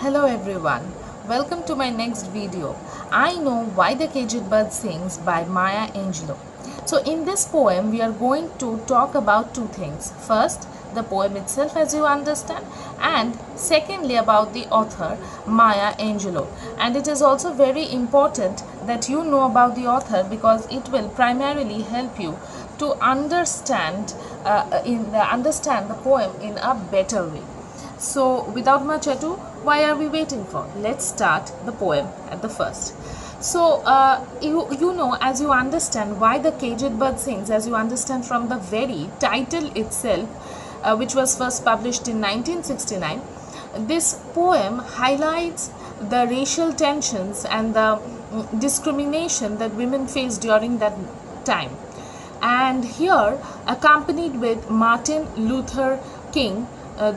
Hello everyone, welcome to my next video. I Know Why the Caged Bird Sings by Maya Angelou. So in this poem we are going to talk about two things. First, the poem itself as you understand, and secondly about the author Maya Angelou. And it is also very important that you know about the author because it will primarily help you to understand the poem in a better way. So, without much ado, why are we waiting for? Let's start the poem at the first. So, you know, as you understand why the caged bird sings, as you understand from the very title itself, which was first published in 1969, this poem highlights the racial tensions and the discrimination that women faced during that time. And here, accompanied with Martin Luther King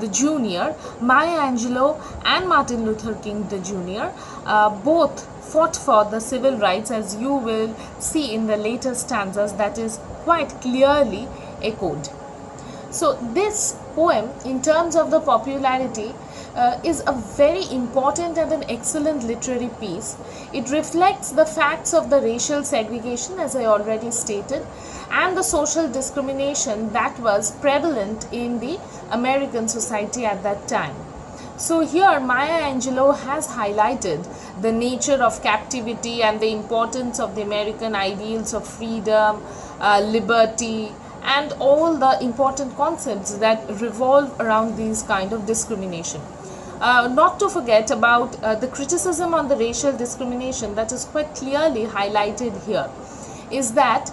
the Junior, Maya Angelou and Martin Luther King the Junior both fought for the civil rights, as you will see in the later stanzas, that is quite clearly echoed. So this poem, in terms of the popularity, is a very important and an excellent literary piece. It reflects the facts of the racial segregation, as I already stated, and the social discrimination that was prevalent in the American society at that time. So here Maya Angelou has highlighted the nature of captivity and the importance of the American ideals of freedom, liberty, and all the important concepts that revolve around these kind of discrimination. Not to forget about the criticism on the racial discrimination that is quite clearly highlighted here, is that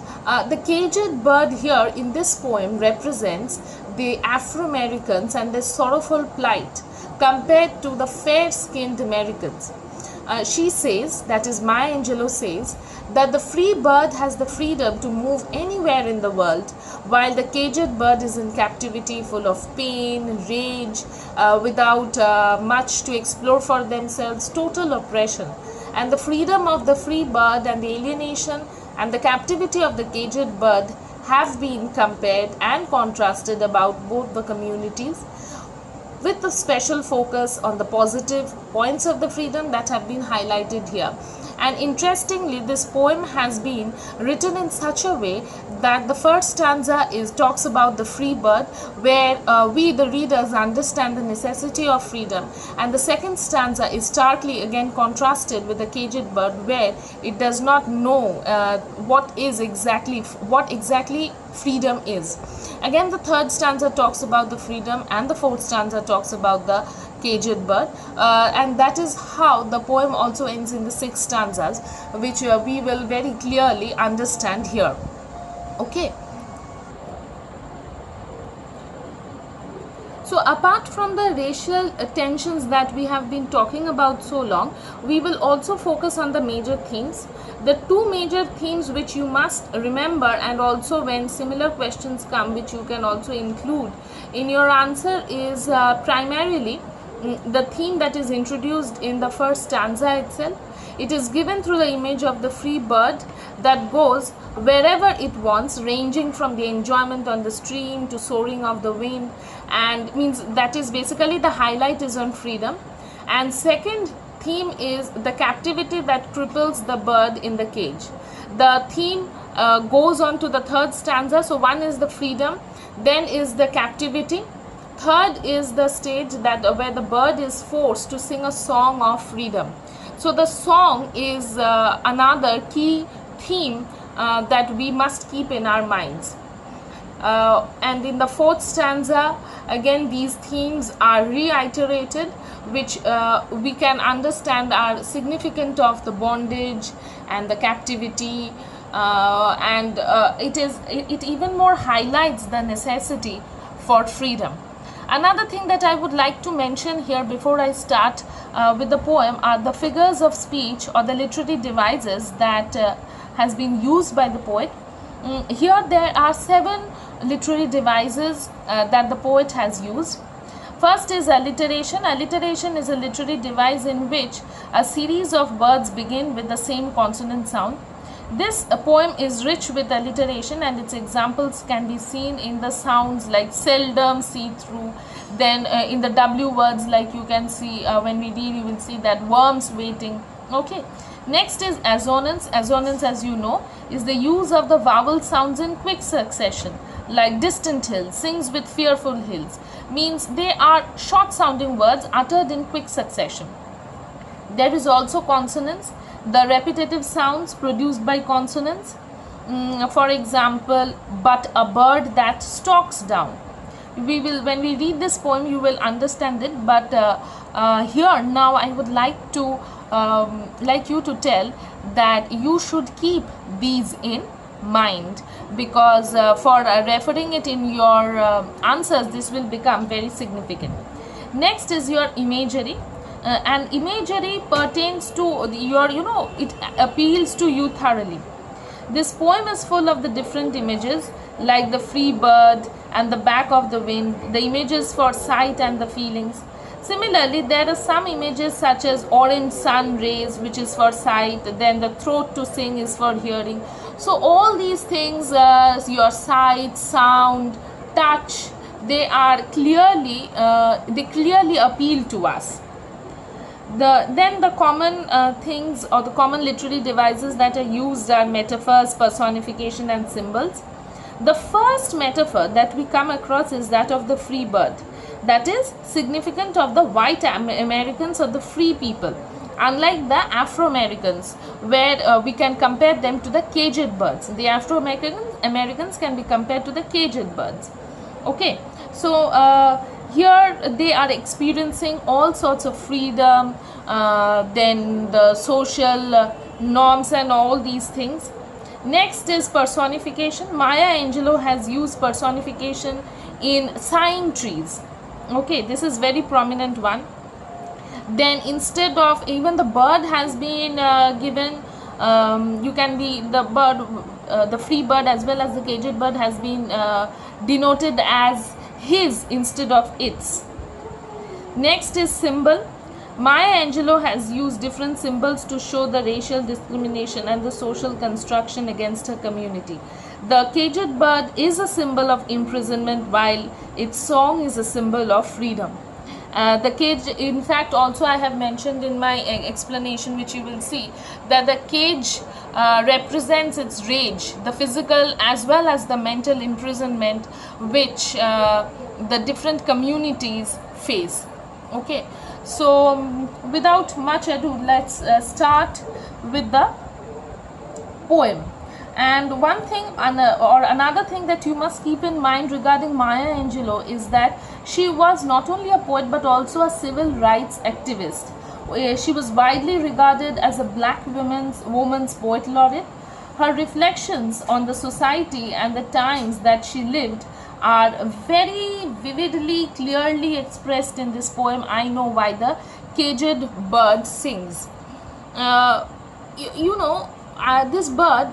the caged bird here in this poem represents the Afro-Americans and their sorrowful plight compared to the fair-skinned Americans. She says, that is Maya Angelou says, that the free bird has the freedom to move anywhere in the world, while the caged bird is in captivity, full of pain, rage, without much to explore for themselves, total oppression. And the freedom of the free bird and the alienation and the captivity of the caged bird have been compared and contrasted about both the communities, with a special focus on the positive points of the freedom that have been highlighted here. And interestingly, this poem has been written in such a way that the first stanza talks about the free bird, where we the readers understand the necessity of freedom, and the second stanza is starkly again contrasted with the caged bird, where it does not know what exactly freedom is. Again, the third stanza talks about the freedom, and the fourth stanza talks about the caged bird, and that is how the poem also ends in the six stanzas, which we will very clearly understand here. Okay. So apart from the racial tensions that we have been talking about so long, we will also focus on the major themes. The two major themes which you must remember, and also when similar questions come, which you can also include in your answer, is primarily the theme that is introduced in the first stanza itself. It is given through the image of the free bird that goes wherever it wants, ranging from the enjoyment on the stream to soaring of the wind, and means that is basically the highlight is on freedom. And second theme is the captivity that cripples the bird in the cage. The theme goes on to the third stanza. So one is the freedom, then is the captivity, third is the stage that where the bird is forced to sing a song of freedom. So the song is another key theme that we must keep in our minds. And in the fourth stanza, again these themes are reiterated, which we can understand are significant of the bondage and the captivity, and it even more highlights the necessity for freedom. Another thing that I would like to mention here before I start with the poem are the figures of speech or the literary devices that has been used by the poet. Here there are 7 literary devices that the poet has used. First is alliteration. Alliteration is a literary device in which a series of words begin with the same consonant sound. This poem is rich with alliteration, and its examples can be seen in the sounds like seldom, see through, Then in the W words, like you can see, when we read, you will see that worms waiting. Okay. Next is assonance. Assonance, as you know, is the use of the vowel sounds in quick succession, like distant hills, sings with fearful hills. Means they are short sounding words uttered in quick succession. There is also consonance, the repetitive sounds produced by consonants. For example, but a bird that stalks down. We will, when we read this poem, you will understand it. But here now, I would like you to tell that you should keep these in mind, because for referring it in your answers, this will become very significant. Next is your imagery. And imagery pertains to your, it appeals to you thoroughly. This poem is full of the different images, like the free bird and the back of the wind, the images for sight and the feelings. Similarly, there are some images such as orange sun rays, which is for sight, then the throat to sing is for hearing. So all these things, your sight, sound, touch, they clearly appeal to us. Then the common things, or the common literary devices that are used, are metaphors, personification and symbols. The first metaphor that we come across is that of the free bird, that is significant of the white Americans or the free people, unlike the Afro-Americans, where we can compare them to the caged birds. The Afro-Americans can be compared to the caged birds. Okay, so here they are experiencing all sorts of freedom, then the social norms and all these things. Next is personification. Maya Angelou has used personification in sighing trees. Okay, this is very prominent one. Then instead of, even the bird has been given, you can be the bird, the free bird as well as the caged bird has been denoted as his instead of its. Next is symbol. Maya Angelou has used different symbols to show the racial discrimination and the social construction against her community. The caged bird is a symbol of imprisonment, while its song is a symbol of freedom. The cage, in fact, also I have mentioned in my explanation, which you will see, that the cage represents its rage, the physical as well as the mental imprisonment which the different communities face. Okay, so without much ado, let's start with the poem. And one thing or another thing that you must keep in mind regarding Maya Angelou is that she was not only a poet but also a civil rights activist. She was widely regarded as a black woman's poet laureate. Her reflections on the society and the times that she lived are very vividly, clearly expressed in this poem, I Know Why the Caged Bird Sings. This bird,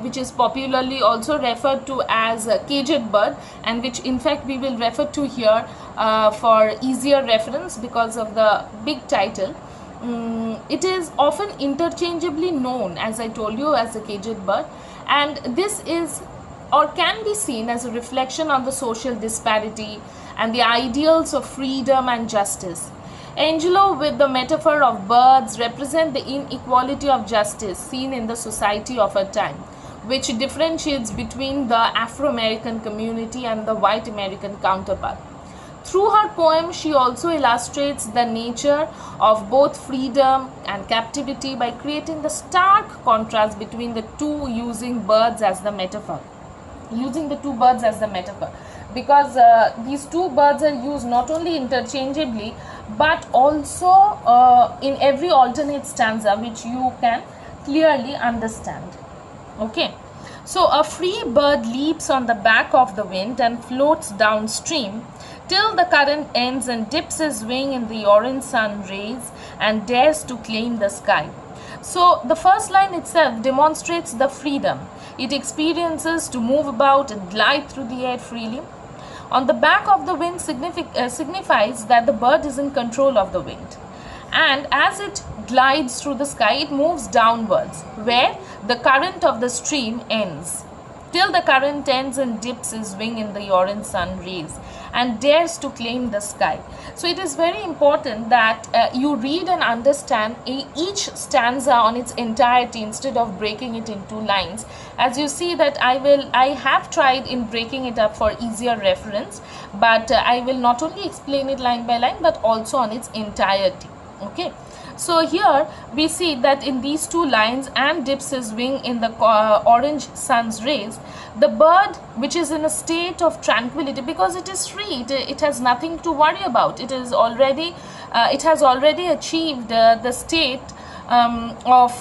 which is popularly also referred to as a caged bird, and which in fact we will refer to here for easier reference because of the big title. It is often interchangeably known, as I told you, as a caged bird, and this is or can be seen as a reflection on the social disparity and the ideals of freedom and justice. Angelou, with the metaphor of birds, represent the inequality of justice seen in the society of her time, which differentiates between the Afro-American community and the white American counterpart. Through her poem, she also illustrates the nature of both freedom and captivity by creating the stark contrast between the two, using birds as the metaphor. Because these two birds are used not only interchangeably but also in every alternate stanza, which you can clearly understand. Okay, so a free bird leaps on the back of the wind and floats downstream till the current ends and dips his wing in the orange sun rays and dares to claim the sky. So the first line itself demonstrates the freedom it experiences to move about and glide through the air freely. On the back of the wind signifies that the bird is in control of the wind. And as it glides through the sky, it moves downwards, where the current of the stream ends. till the current ends and dips his wing in the orange sun rays and dares to claim the sky. So it is very important that you read and understand each stanza on its entirety instead of breaking it into lines. As you see that I have tried in breaking it up for easier reference, but I will not only explain it line by line but also on its entirety. Okay. So here we see that in these two lines, and dips his wing in the orange sun's rays, the bird, which is in a state of tranquility because it is free, it has nothing to worry about, it has already achieved the state of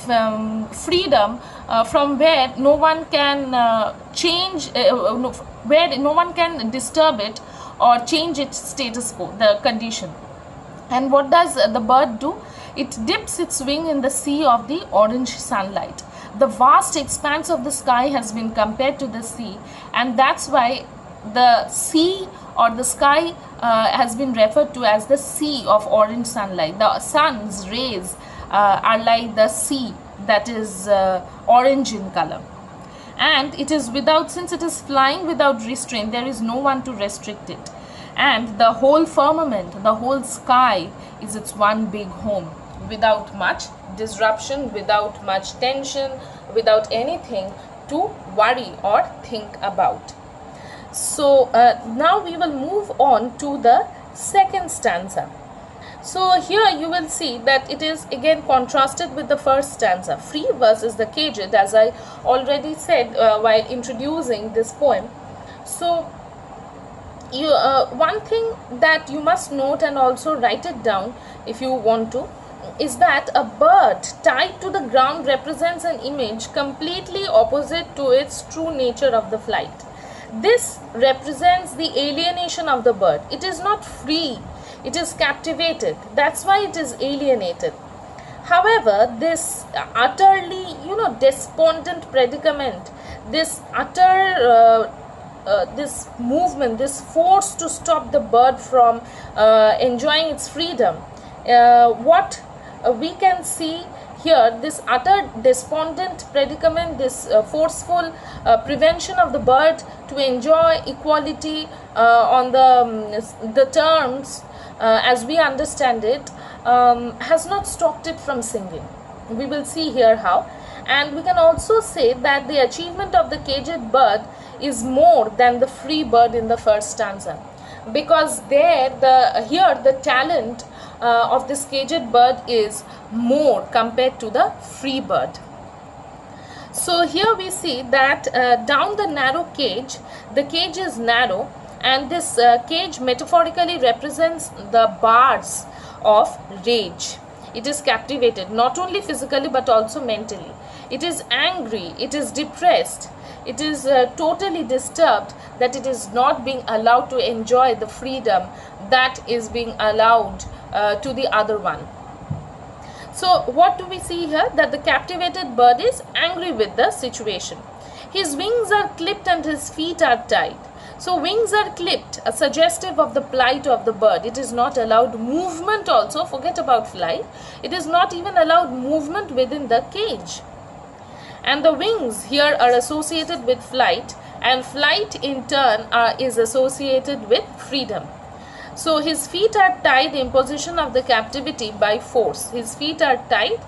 freedom, from where no one can where no one can disturb it or change its status quo, the condition. And what does the bird do? It dips its wing in the sea of the orange sunlight. The vast expanse of the sky has been compared to the sea, and that's why the sea or the sky has been referred to as the sea of orange sunlight. The sun's rays are like the sea that is orange in color. And it is without, since it is flying without restraint, there is no one to restrict it. And the whole firmament, the whole sky is its one big home, without much disruption, without much tension, without anything to worry or think about. So now we will move on to the second stanza. So here you will see that it is again contrasted with the first stanza, free versus the caged, as I already said while introducing this poem. So one thing that you must note and also write it down if you want to, is that a bird tied to the ground represents an image completely opposite to its true nature of the flight. This represents the alienation of the bird. It is not free, it is captivated. That's why it is alienated. However, this utterly, despondent predicament, this utter this movement, this force to stop the bird from enjoying its freedom, what we can see here, this utter despondent predicament, this forceful prevention of the bird to enjoy equality on the terms as we understand it, has not stopped it from singing. We will see here how. And we can also say that the achievement of the caged bird is more than the free bird in the first stanza, because here the talent of this caged bird is more compared to the free bird. So here we see that down the narrow cage, the cage is narrow, and this cage metaphorically represents the bars of rage. It is captivated not only physically but also mentally. It is angry, it is depressed, it is totally disturbed that it is not being allowed to enjoy the freedom that is being allowed to the other one. So what do we see here? That the captivated bird is angry with the situation. His wings are clipped and his feet are tied. So wings are clipped, suggestive of the plight of the bird. It is not allowed movement also, forget about flight. It is not even allowed movement within the cage. And the wings here are associated with flight, and flight in turn is associated with freedom. So his feet are tied, imposition of the captivity by force. His feet are tied,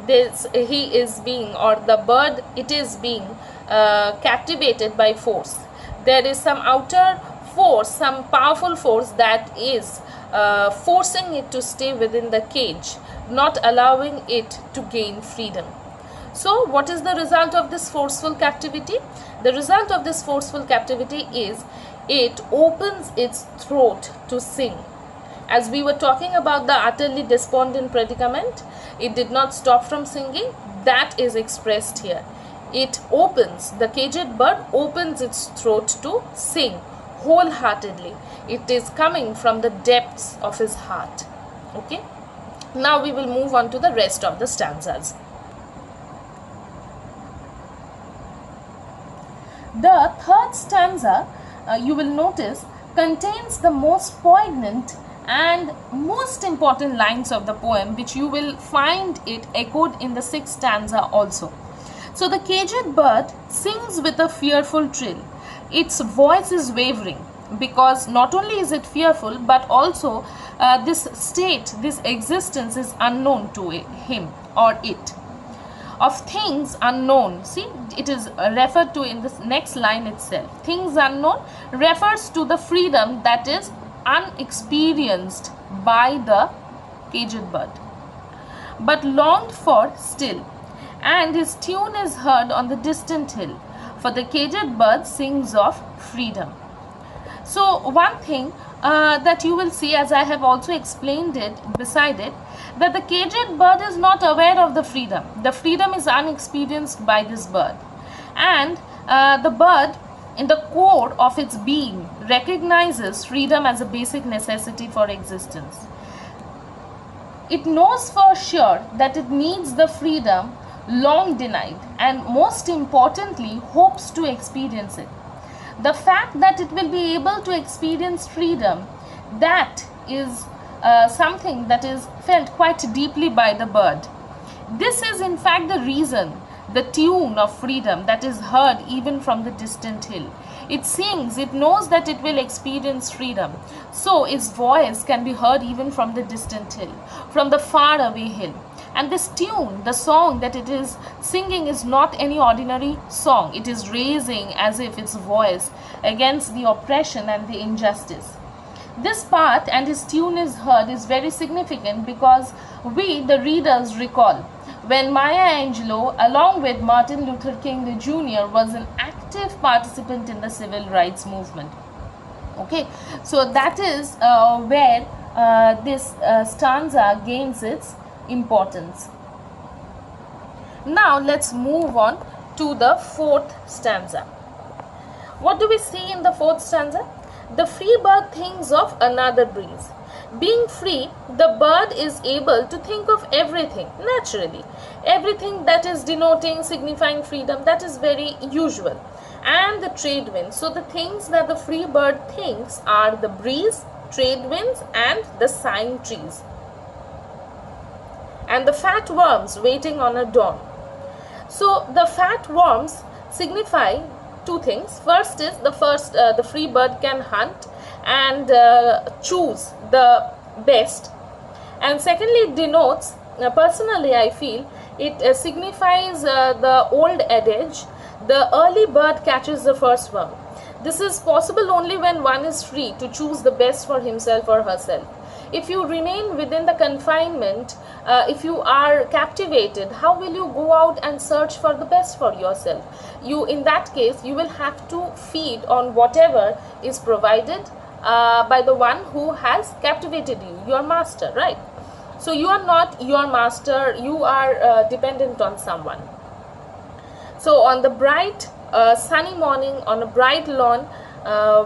he is being, or the bird, it is being captivated by force. There is some outer force, some powerful force that is forcing it to stay within the cage, not allowing it to gain freedom. So what is the result of this forceful captivity? The result of this forceful captivity is it opens its throat to sing. As we were talking about the utterly despondent predicament, it did not stop from singing. That is expressed here. It opens, the caged bird opens its throat to sing wholeheartedly. It is coming from the depths of his heart. Okay. Now we will move on to the rest of the stanzas. The third stanza, you will notice, contains the most poignant and most important lines of the poem, which you will find it echoed in the sixth stanza also. So the caged bird sings with a fearful trill. Its voice is wavering because not only is it fearful, but also this state, this existence is unknown to him or it. Of things unknown, see, it is referred to in this next line itself. Things unknown refers to the freedom that is unexperienced by the caged bird, but longed for still, and his tune is heard on the distant hill, for the caged bird sings of freedom. So one thing that you will see, as I have also explained it beside it, that the caged bird is not aware of the freedom. The freedom is unexperienced by this bird, and the bird in the core of its being recognizes freedom as a basic necessity for existence. It knows for sure that it needs the freedom long denied, and most importantly hopes to experience it. The fact that it will be able to experience freedom, that is something that is felt quite deeply by the bird. This is in fact the reason, the tune of freedom that is heard even from the distant hill. It sings, it knows that it will experience freedom, so its voice can be heard even from the distant hill, from the far away hill. And this tune, the song that it is singing, is not any ordinary song. It is raising as if its voice against the oppression and the injustice. This part, and his tune is heard, is very significant because we, the readers, recall when Maya Angelou, along with Martin Luther King Jr., was an active participant in the civil rights movement. Okay, so that is where this stanza gains its importance. Now let's move on to the fourth stanza. What do we see in the fourth stanza? The free bird thinks of another breeze. Being free, the bird is able to think of everything naturally. Everything that is denoting, signifying freedom, that is very usual. And the trade winds. So the things that the free bird thinks are the breeze, trade winds, and the sighing trees, and the fat worms waiting on a dawn. So the fat worms signify two things. First is the free bird can hunt and choose the best, and secondly it denotes, personally I feel it signifies the old adage, the early bird catches the first worm. This is possible only when one is free to choose the best for himself or herself. If you remain within the confinement, if you are captivated, how will you go out and search for the best for yourself? In that case, you will have to feed on whatever is provided by the one who has captivated you, your master, right? So you are not your master, you are dependent on someone. So on the bright sunny morning, on a bright lawn,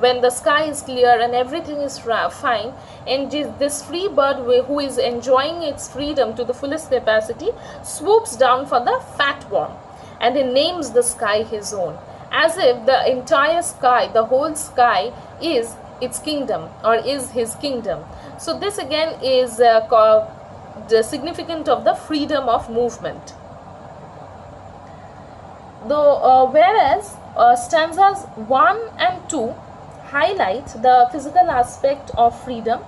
when the sky is clear and everything is fine, and this free bird who is enjoying its freedom to the fullest capacity swoops down for the fat worm, and he names the sky his own, as if the entire sky, the whole sky, is its kingdom or is his kingdom. So this again is the significant of the freedom of movement. Though whereas stanzas 1 and 2 highlight the physical aspect of freedom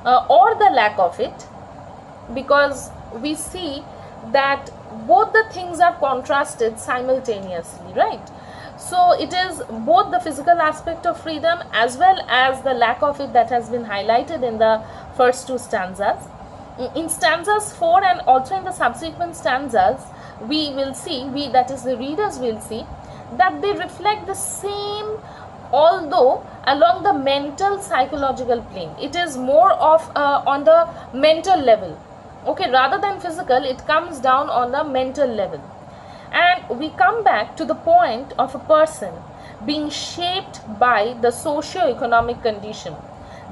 or the lack of it, because we see that both the things are contrasted simultaneously, right? So it is both the physical aspect of freedom as well as the lack of it that has been highlighted in the first two stanzas. In stanzas 4 and also in the subsequent stanzas, we will see, that is the readers will see, that they reflect the same, although along the mental psychological plane. It is more of on the mental level, okay, rather than physical. It comes down on the mental level, and we come back to the point of a person being shaped by the socio-economic condition,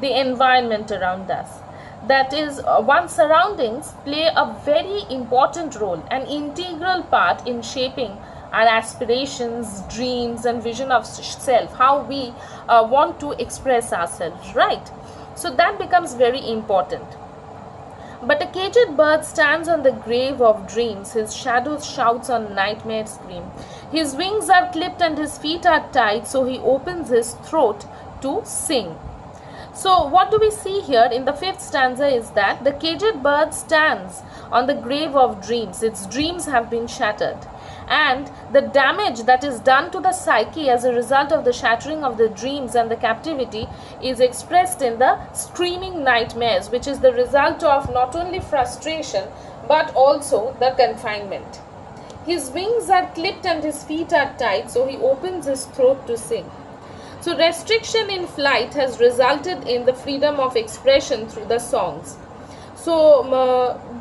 the environment around us. That is, one's surroundings play a very important role, an integral part in shaping our aspirations, dreams, and vision of self, how we want to express ourselves, right? So that becomes very important. But a caged bird stands on the grave of dreams. His shadow shouts on nightmare scream. His wings are clipped and his feet are tied, so he opens his throat to sing. So what do we see here in the fifth stanza is that the caged bird stands on the grave of dreams. Its dreams have been shattered. And the damage that is done to the psyche as a result of the shattering of the dreams and the captivity is expressed in the screaming nightmares, which is the result of not only frustration but also the confinement. His wings are clipped and his feet are tied, so he opens his throat to sing. So restriction in flight has resulted in the freedom of expression through the songs. So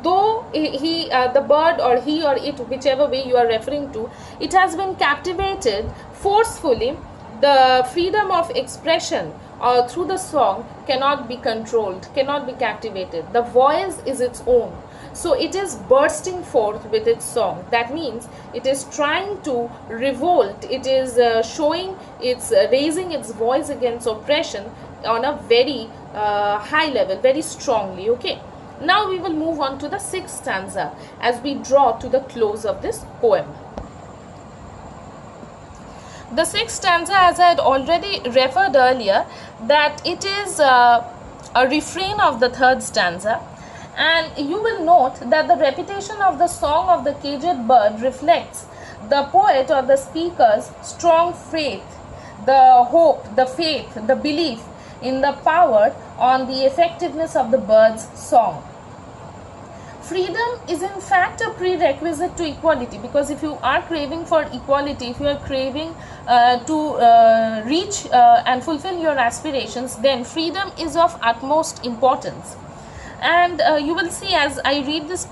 though the bird or he or it, whichever way you are referring to, it has been captivated forcefully, the freedom of expression through the song cannot be controlled, cannot be captivated. The voice is its own. So it is bursting forth with its song. That means it is trying to revolt. It is showing its raising its voice against oppression on a very high level, very strongly. Okay. Now we will move on to the sixth stanza as we draw to the close of this poem. The sixth stanza, as I had already referred earlier, that it is a refrain of the third stanza. And you will note that the repetition of the song of the caged bird reflects the poet or the speaker's strong faith, the hope, the faith, the belief in the power on the effectiveness of the bird's song. Freedom is in fact a prerequisite to equality, because if you are craving for equality, if you are craving to reach and fulfill your aspirations, then freedom is of utmost importance. And you will see as I read this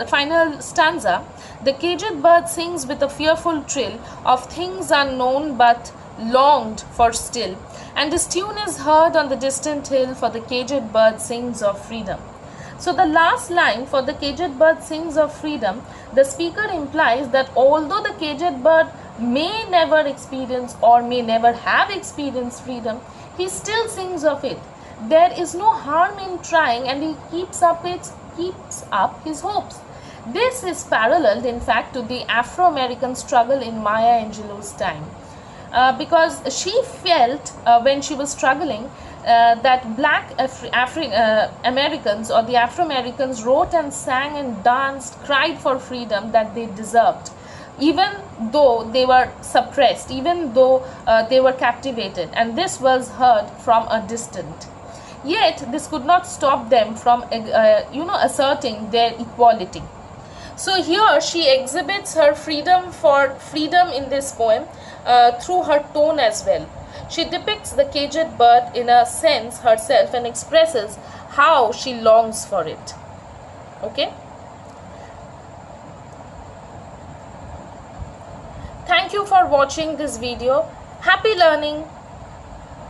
final stanza, the caged bird sings with a fearful trill of things unknown but longed for still, and his tune is heard on the distant hill, for the caged bird sings of freedom. So the last line, for the caged bird sings of freedom, the speaker implies that although the caged bird may never experience or may never have experienced freedom, he still sings of it. There is no harm in trying, and he keeps up his hopes. This is paralleled, in fact, to the Afro-American struggle in Maya Angelou's time, because she felt when she was struggling that black Americans or the Afro-Americans wrote and sang and danced, cried for freedom that they deserved, even though they were suppressed, even though they were captivated, and this was heard from a distance. Yet this could not stop them from asserting their equality. So here she exhibits her freedom in this poem through her tone as well. She depicts the caged bird in a sense herself and expresses how she longs for it. Okay. Thank you for watching this video. Happy learning.